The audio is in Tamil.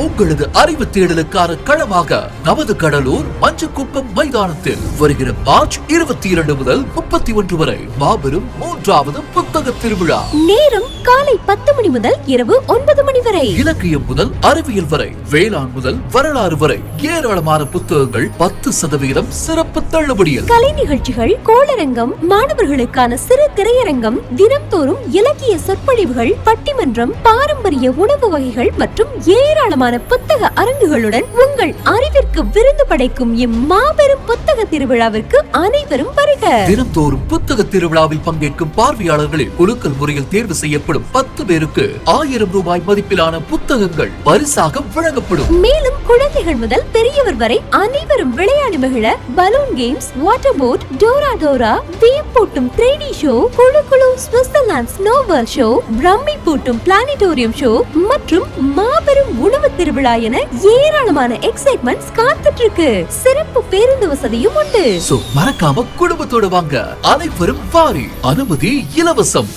உங்களது அறிவு தேடலுக்கான களமாக நமது கடலூர் மஞ்சக்குப்பம் மைதானத்தில் வருகிற மார்ச் 22 முதல் 31 வரை மாபெரும் 3வது புத்தக திருவிழா. நேரம் காலை 10 மணி முதல் இரவு 9 மணி வரை. இலக்கியம் முதல் அறிவியல் வரை, வேளாண் முதல் வரலாறு வரை ஏராளமான புத்தகங்கள் 10% சிறப்பு தள்ளுபடியில். கலை நிகழ்ச்சிகள், கோளரங்கம், மாணவர்களுக்கான சிறு திரையரங்கம், தினம்தோறும் இலக்கிய சொற்பொழிவுகள், பட்டிமன்றம், பாரம்பரிய உணவு வகைகள் மற்றும் ஏராளமான புத்தக அரங்குகளுடன் உங்கள் அறிவிற்கு விருந்து படைக்கும் இம்மாபெரும் புத்தக திருவிழாவிற்கு அனைவரும் வருக. தினம்தோறும் புத்தக திருவிழாவில் பங்கேற்கும் பார்வையாளர்களில் குலுக்கல் முறையில் தேர்வு செய்யப்படும் 10 பேருக்கு 1000 ரூபாய் மதிப்பிலான புத்தகங்கள் பரிசாக வழங்கப்படும். மேலும் குழந்தைகள் முதல் பெரியவர் வரை அனைவரும் விளையாடி மகிழ பலூன் கேம்ஸ், வாட்டர் போட், டோரா டோரா, வியப்பூட்டும் 3D ஷோ, குழு குழு ஸ்விட்சர்லாந்து ஸ்னோபால் ஷோ, பிரம்மை பூட்டும் பிளானட்டோரியம் ஷோ மற்றும் மாபெரும் உணவு திருவிழா என ஏராளமான எக்ஸைட்மெண்ட்ஸ் காத்துட்டு இருக்கு. சிறப்பு பேருந்து வசதியும் உண்டு. மறக்காம குடும்பத்தோட வாங்க. அனைவரும் வாரி. அனுமதி இலவசம்.